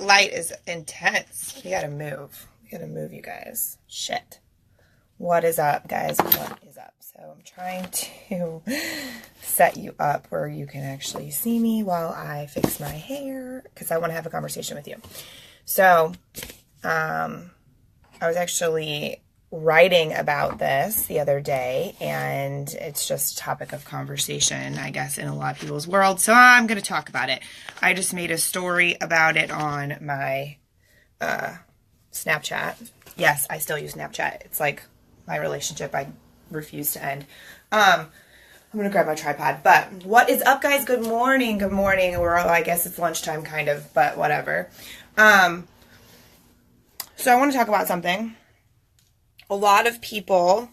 that light is intense. We gotta move. We gotta move, you guys. Shit. What is up, guys? What is up? So I'm trying to set you up where you can actually see me while I fix my hair because I want to have a conversation with you. So I was actually writing about this the other day, and it's just a topic of conversation, I guess, in a lot of people's world. So I'm going to talk about it. I just made a story about it on my Snapchat. Yes, I still use Snapchat. It's like my relationship I refuse to end. I'm going to grab my tripod. But what is up, guys? Good morning. Good morning. I guess it's lunchtime, kind of, but whatever. So I want to talk about something. A lot of people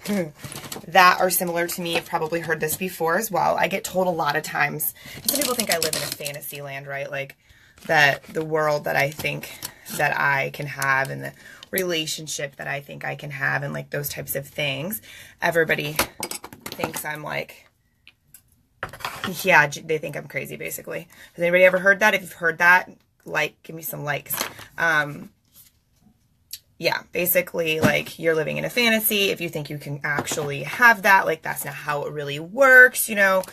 that are similar to me have probably heard this before as well. I get told a lot of times, some people think I live in a fantasy land, right? Like that the world that I think that I can have and the relationship that I think I can have and like those types of things. Everybody thinks I'm like, yeah, they think I'm crazy basically. Has anybody ever heard that? If you've heard that, like, give me some likes. Yeah, basically, like, you're living in a fantasy. If you think you can actually have that, like, that's not how it really works, you know,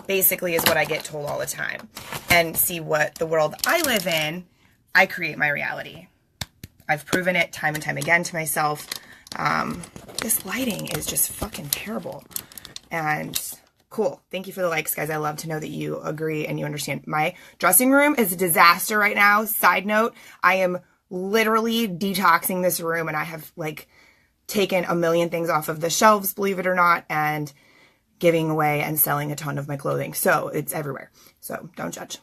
basically is what I get told all the time. And see, what the world I live in, I create my reality. I've proven it time and time again to myself. This lighting is just fucking terrible. And cool. Thank you for the likes, guys. I love to know that you agree and you understand. My dressing room is a disaster right now. Side note, I am literally detoxing this room, and I have like taken a million things off of the shelves, believe it or not, and giving away and selling a ton of my clothing. So it's everywhere. So don't judge.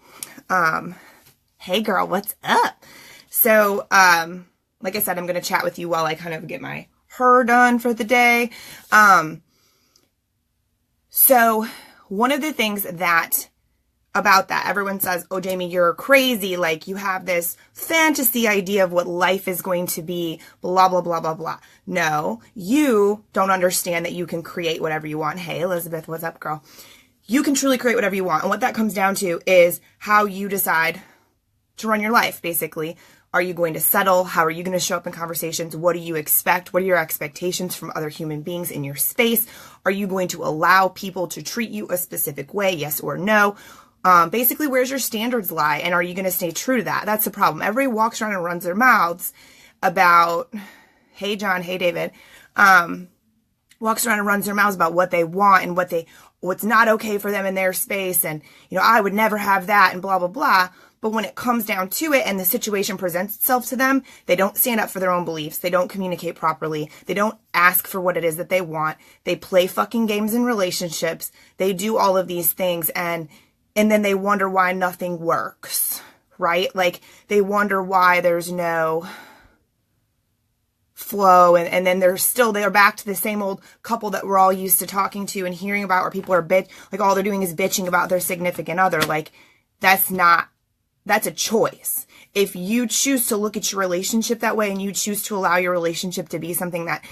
Hey girl, what's up? So, like I said, I'm going to chat with you while I kind of get my hair done for the day. So one of the things that about that, everyone says, oh, Jamie, you're crazy. Like, you have this fantasy idea of what life is going to be, blah, blah, blah, blah, blah. No, you don't understand that you can create whatever you want. Hey, Elizabeth, what's up, girl? You can truly create whatever you want. And what that comes down to is how you decide to run your life, basically. Are you going to settle? How are you going to show up in conversations? What do you expect? What are your expectations from other human beings in your space? Are you going to allow people to treat you a specific way? Yes or no? Basically, where's your standards lie? And are you going to stay true to that? That's the problem. Everybody walks around and runs their mouths about, hey, John, hey, David, walks around and runs their mouths about what they want and what's not okay for them in their space. And, you know, I would never have that and blah, blah, blah. But when it comes down to it and the situation presents itself to them, they don't stand up for their own beliefs. They don't communicate properly. They don't ask for what it is that they want. They play fucking games in relationships. They do all of these things, and then they wonder why nothing works, right? Like, they wonder why there's no flow, and then they're back to the same old couple that we're all used to talking to and hearing about, where people are like all they're doing is bitching about their significant other. Like, that's a choice. If you choose to look at your relationship that way and you choose to allow your relationship to be something that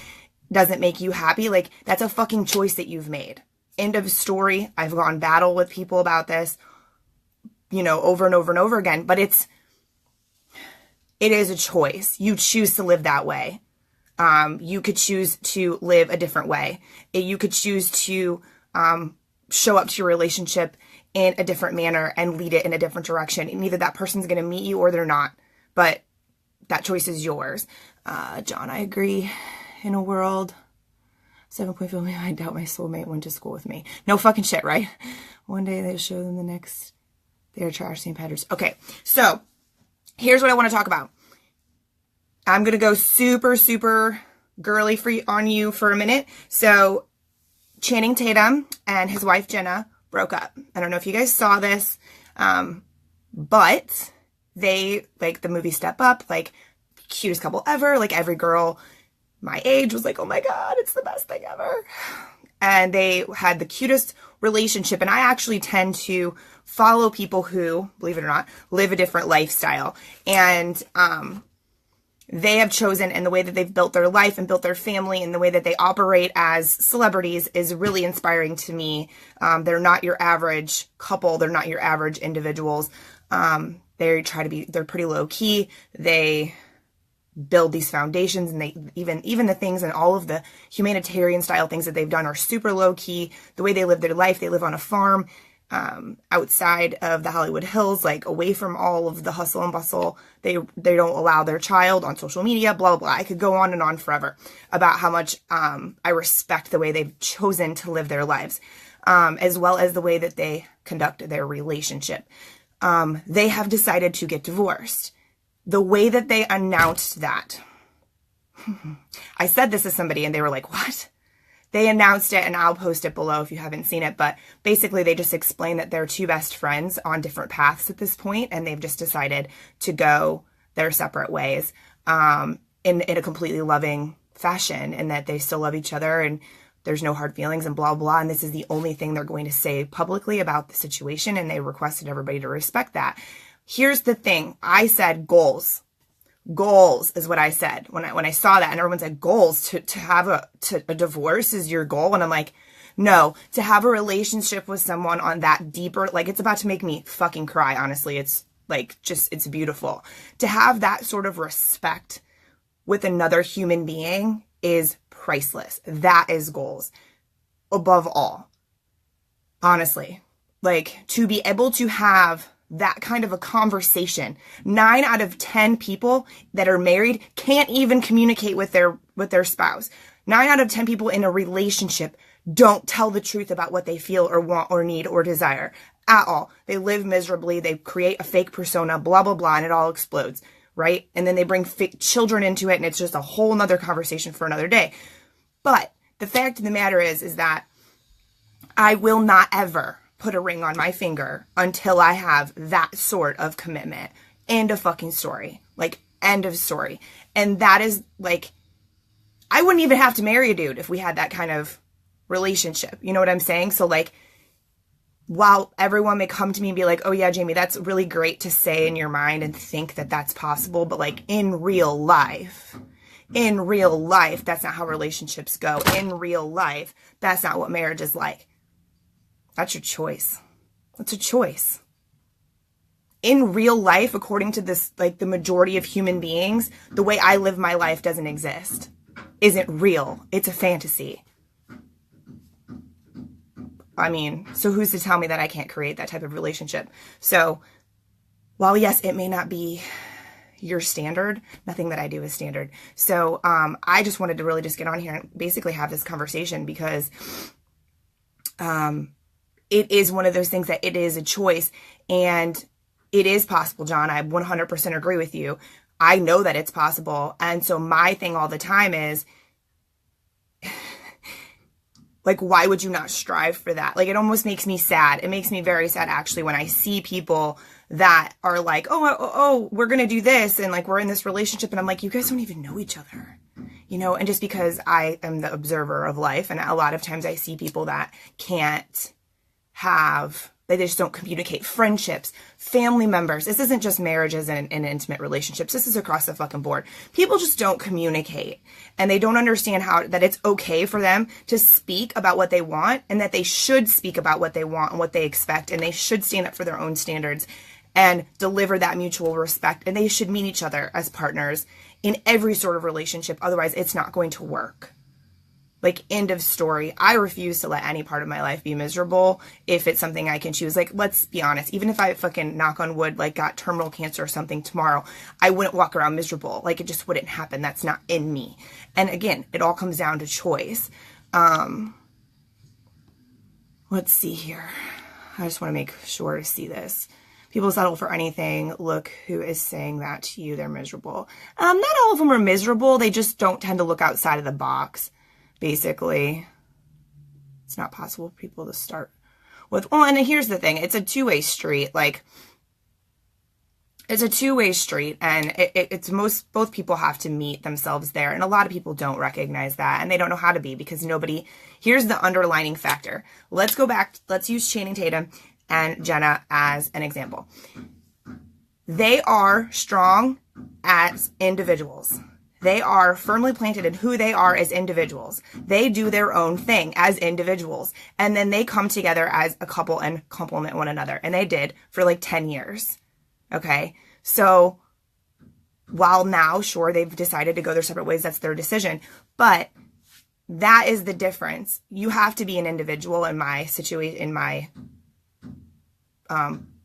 doesn't make you happy, like, that's a fucking choice that you've made. End of story. I've gone battle with people about this, you know, over and over and over again, but it is a choice. You choose to live that way. You could choose to live a different way. You could choose to show up to your relationship in a different manner and lead it in a different direction. And either that person's going to meet you or they're not, but that choice is yours. John, I agree. In a world 7.5, I doubt my soulmate went to school with me. No fucking shit, right? One day they show them, the next they're trash St. Patrick's. Okay, so here's what I want to talk about. I'm going to go super, super girly on you for a minute. So Channing Tatum and his wife Jenna broke up. I don't know if you guys saw this, but they, like, the movie Step Up, like, cutest couple ever. Like, every girl my age was like, oh my God, it's the best thing ever. And they had the cutest relationship. And I actually tend to follow people who, believe it or not, live a different lifestyle. And they have chosen, and the way that they've built their life and built their family and the way that they operate as celebrities is really inspiring to me. They're not your average couple. They're not your average individuals. they're pretty low key. They build these foundations, and they even the things and all of the humanitarian style things that they've done are super low key. The way they live their life, they live on a farm outside of the Hollywood Hills, like away from all of the hustle and bustle. They don't allow their child on social media, blah, blah, blah. I could go on and on forever about how much I respect the way they've chosen to live their lives, as well as the way that they conduct their relationship. They have decided to get divorced. The way that they announced that, I said this to somebody and they were like, what? They announced it, and I'll post it below if you haven't seen it, but basically they just explained that they're two best friends on different paths at this point, and they've just decided to go their separate ways in a completely loving fashion, and that they still love each other and there's no hard feelings and blah, blah. And this is the only thing they're going to say publicly about the situation, and they requested everybody to respect that. Here's the thing. I said goals. Goals is what I said when I saw that, and everyone said goals to have a divorce is your goal. And I'm like, no, to have a relationship with someone on that deeper, like, it's about to make me fucking cry. Honestly, it's like, just, it's beautiful to have that sort of respect with another human being is priceless. That is goals above all. Honestly, like, to be able to have that kind of a conversation. 9 out of 10 people that are married can't even communicate with their spouse. 9 out of 10 people in a relationship don't tell the truth about what they feel or want or need or desire at all. They live miserably. They create a fake persona, blah, blah, blah, and it all explodes, right? And then they bring fake children into it, and it's just a whole nother conversation for another day. But the fact of the matter is that I will not ever put a ring on my finger until I have that sort of commitment. End of fucking story. Like, end of story. And that is, like, I wouldn't even have to marry a dude if we had that kind of relationship. You know what I'm saying? So, like, while everyone may come to me and be like, oh yeah, Jamie, that's really great to say in your mind and think that that's possible, but like in real life, that's not how relationships go. In real life, that's not what marriage is like. That's your choice. That's a choice. In real life, according to this, like, the majority of human beings, the way I live my life doesn't exist. Isn't real. It's a fantasy. I mean, so who's to tell me that I can't create that type of relationship? So, while yes, it may not be your standard, nothing that I do is standard. So, I just wanted to really just get on here and basically have this conversation because, it is one of those things that it is a choice, and it is possible, John. I 100% agree with you. I know that it's possible. And so my thing all the time is, like, why would you not strive for that? Like, it almost makes me sad. It makes me very sad, actually, when I see people that are like, oh, we're going to do this. And like, we're in this relationship. And I'm like, you guys don't even know each other, you know? And just because I am the observer of life, and a lot of times I see people that they just don't communicate. Friendships, family members. This isn't just marriages and intimate relationships. This is across the fucking board. People just don't communicate, and they don't understand that it's okay for them to speak about what they want, and that they should speak about what they want and what they expect, and they should stand up for their own standards and deliver that mutual respect, and they should meet each other as partners in every sort of relationship. Otherwise, it's not going to work. Like, end of story. I refuse to let any part of my life be miserable if it's something I can choose. Like, let's be honest. Even if I fucking, knock on wood, like, got terminal cancer or something tomorrow, I wouldn't walk around miserable. Like, it just wouldn't happen. That's not in me. And again, it all comes down to choice. Let's see here. I just want to make sure to see this. People settle for anything. Look who is saying that to you. They're miserable. Not all of them are miserable. They just don't tend to look outside of the box. Basically, it's not possible for people to start with. Well, and here's the thing. It's a two-way street. Like, it's a two-way street, and both people have to meet themselves there. And a lot of people don't recognize that, and they don't know how to be, because here's the underlining factor. Let's go back. Let's use Channing Tatum and Jenna as an example. They are strong as individuals. They are firmly planted in who they are as individuals. They do their own thing as individuals. And then they come together as a couple and complement one another. And they did for like 10 years. Okay. So while now, sure, they've decided to go their separate ways, that's their decision. But that is the difference. You have to be an individual in my situation, in my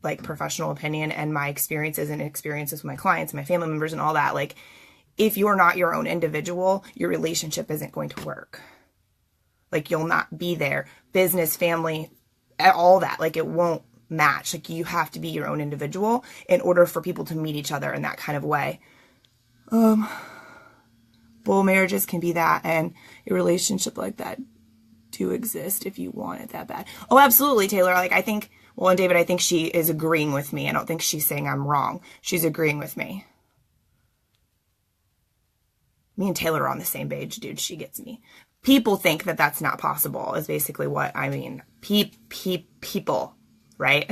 like professional opinion and my experiences with my clients, my family members and all that. Like, if you're not your own individual, your relationship isn't going to work. Like, you'll not be there. Business, family, all that. Like, it won't match. Like, you have to be your own individual in order for people to meet each other in that kind of way. Full marriages can be that, and a relationship like that do exist if you want it that bad. Oh, absolutely, Taylor. Like, I think, well, and David, I think she is agreeing with me. I don't think she's saying I'm wrong. She's agreeing with me. Me and Taylor are on the same page, dude. She gets me. People think that that's not possible is basically what I mean. People, right?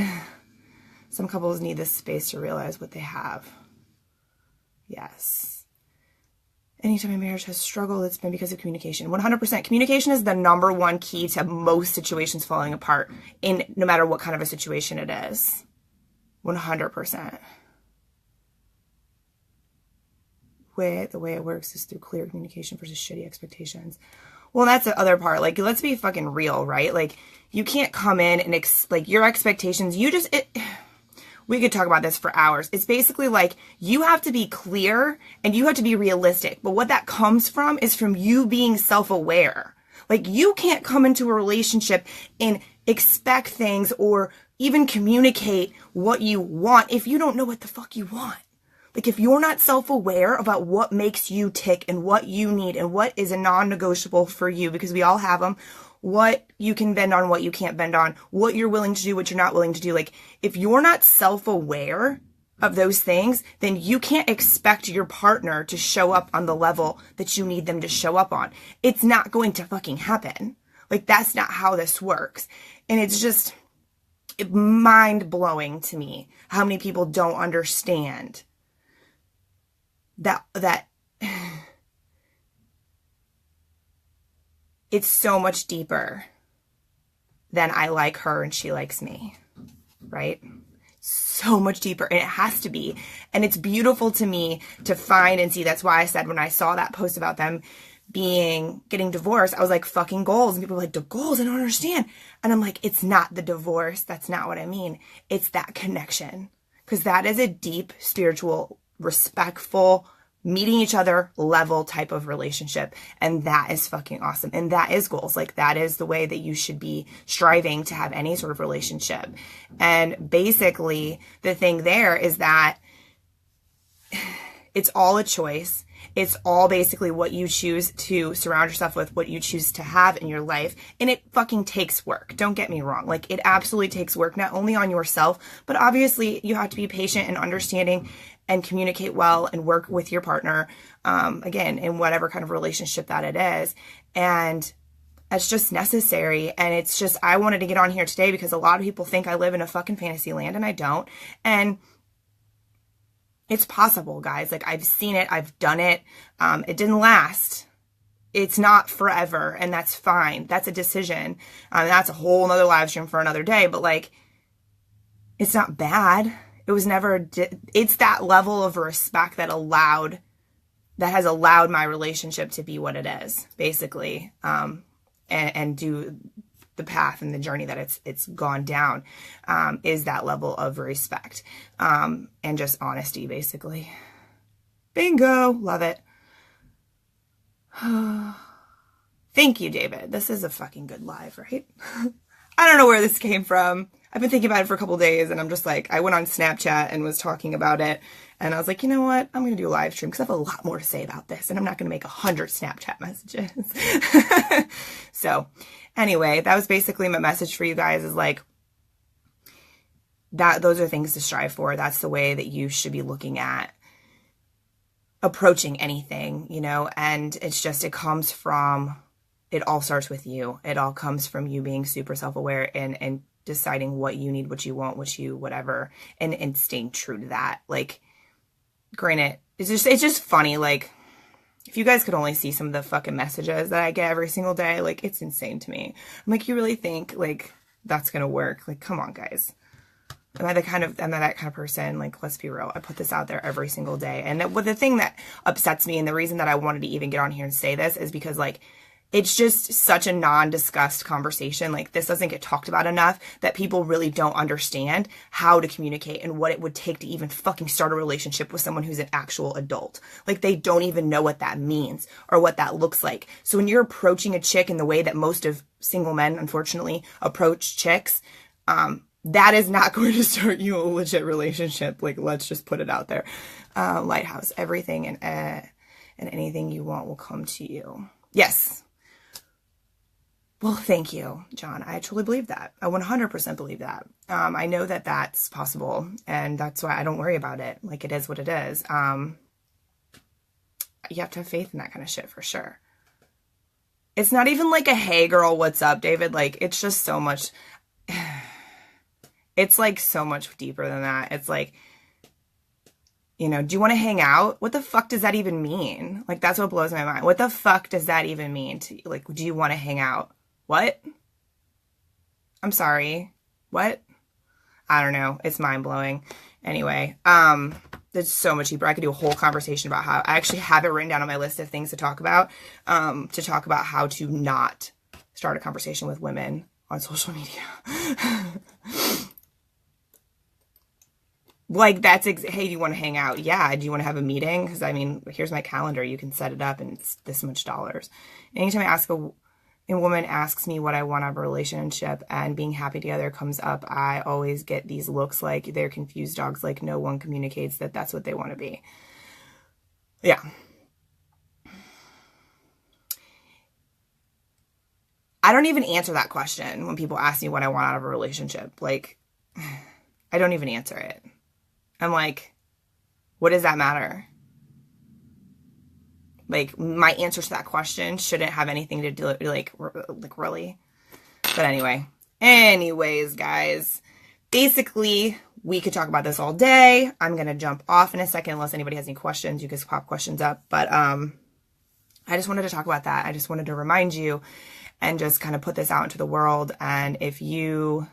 Some couples need this space to realize what they have. Yes. Anytime a marriage has struggled, it's been because of communication. 100%. Communication is the number one key to most situations falling apart, in no matter what kind of a situation it is. 100%. The way it works is through clear communication versus shitty expectations. Well, that's the other part. Like, let's be fucking real, right? Like, you can't come in and like your expectations. We could talk about this for hours. It's basically like you have to be clear and you have to be realistic. But what that comes from is from you being self-aware. Like, you can't come into a relationship and expect things or even communicate what you want if you don't know what the fuck you want. Like, if you're not self-aware about what makes you tick and what you need and what is a non-negotiable for you, because we all have them, what you can bend on, what you can't bend on, what you're willing to do, what you're not willing to do. Like, if you're not self-aware of those things, then you can't expect your partner to show up on the level that you need them to show up on. It's not going to fucking happen. Like, that's not how this works. And it's just mind-blowing to me how many people don't understand that it's so much deeper than I like her and she likes me, right? So much deeper, and it has to be. And it's beautiful to me to find and see. That's why I said when I saw that post about them getting divorced, I was like, fucking goals. And people were like, the goals, I don't understand. And I'm like, it's not the divorce. That's not what I mean. It's that connection. Because that is a deep, spiritual, respectful, meeting each other level type of relationship. And that is fucking awesome. And that is goals. Like, that is the way that you should be striving to have any sort of relationship. And basically the thing there is that it's all a choice. It's all basically what you choose to surround yourself with, what you choose to have in your life. And it fucking takes work. Don't get me wrong. Like, it absolutely takes work, not only on yourself, but obviously you have to be patient and understanding and communicate well and work with your partner, again, in whatever kind of relationship that it is. And it's just necessary. And it's just, I wanted to get on here today because a lot of people think I live in a fucking fantasy land, and I don't. And it's possible, guys. Like, I've seen it. I've done it. It didn't last. It's not forever, and that's fine. That's a decision. That's a whole nother live stream for another day. But, like, it's not bad. It was never, it's that level of respect that has allowed my relationship to be what it is, basically, and do the path and the journey that it's gone down, is that level of respect, and just honesty, basically. Bingo. Love it. Thank you, David. This is a fucking good live, right? I don't know where this came from. I've been thinking about it for a couple days, and I'm just like, I went on Snapchat and was talking about it, and I was like, you know what? I'm going to do a live stream because I have a lot more to say about this, and I'm not going to make 100 Snapchat messages. So anyway, that was basically my message for you guys, is like, that those are things to strive for. That's the way that you should be looking at approaching anything, you know, and it's just, it all starts with you. It all comes from you being super self-aware and deciding what you need, what you want, whatever, and staying true to that. Like, granted, it's just funny. Like, if you guys could only see some of the fucking messages that I get every single day, like, it's insane to me. I'm like, you really think, like, that's gonna work? Like, come on, guys. Am I that kind of person? Like, let's be real. I put this out there every single day. And the thing that upsets me and the reason that I wanted to even get on here and say this is because, like, it's just such a non-discussed conversation. Like, this doesn't get talked about enough that people really don't understand how to communicate and what it would take to even fucking start a relationship with someone who's an actual adult. Like, they don't even know what that means or what that looks like. So when you're approaching a chick in the way that most of single men, unfortunately, approach chicks, that is not going to start you a legit relationship. Like, let's just put it out there. Lighthouse, everything and anything you want will come to you. Yes. Well, thank you, John. I truly believe that. I 100% believe that. I know that that's possible, and that's why I don't worry about it. Like, it is what it is. You have to have faith in that kind of shit for sure. It's not even like a, hey girl, what's up, David? Like, it's just so much, it's like so much deeper than that. It's like, you know, do you want to hang out? What the fuck does that even mean? Like, that's what blows my mind. What the fuck does that even mean to you? Like, do you want to hang out? What? I'm sorry. What? I don't know. It's mind-blowing. Anyway, there's so much deeper. I could do a whole conversation about how I actually have it written down on my list of things to talk about how to not start a conversation with women on social media. Like, that's, hey, do you want to hang out? Yeah. Do you want to have a meeting? Because, I mean, here's my calendar. You can set it up and it's this much dollars. Anytime I ask a woman asks me what I want out of a relationship and being happy together comes up, I always get these looks like they're confused dogs, like no one communicates that that's what they want to be. Yeah. I don't even answer that question when people ask me what I want out of a relationship. Like, I don't even answer it. I'm like, what does that matter? Like, my answer to that question shouldn't have anything to do, like really. But anyways, guys, basically, we could talk about this all day. I'm going to jump off in a second unless anybody has any questions. You guys pop questions up. But I just wanted to talk about that. I just wanted to remind you and just kind of put this out into the world. And if you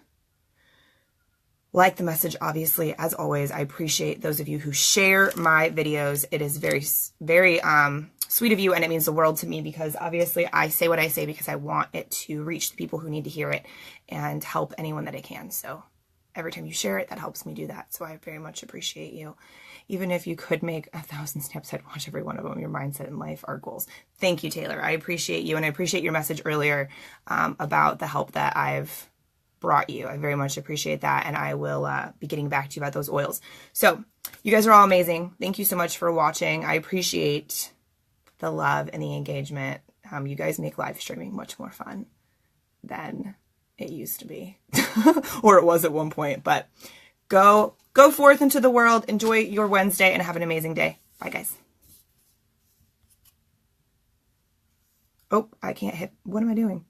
like the message, obviously, as always, I appreciate those of you who share my videos. It is very, very sweet of you, and it means the world to me because obviously I say what I say because I want it to reach the people who need to hear it and help anyone that I can. So every time you share it, that helps me do that. So I very much appreciate you. Even if you could make 1,000 steps, I'd watch every one of them. Your mindset and life are goals. Thank you, Taylor. I appreciate you, and I appreciate your message earlier about the help that I've brought you. I very much appreciate that, and I will be getting back to you about those oils. So you guys are all amazing. Thank you so much for watching. I appreciate the love and the engagement. You guys make live streaming much more fun than it used to be or it was at one point. But go forth into the world, enjoy your Wednesday, and have an amazing day. Bye, guys. Oh, I can't hit. What am I doing?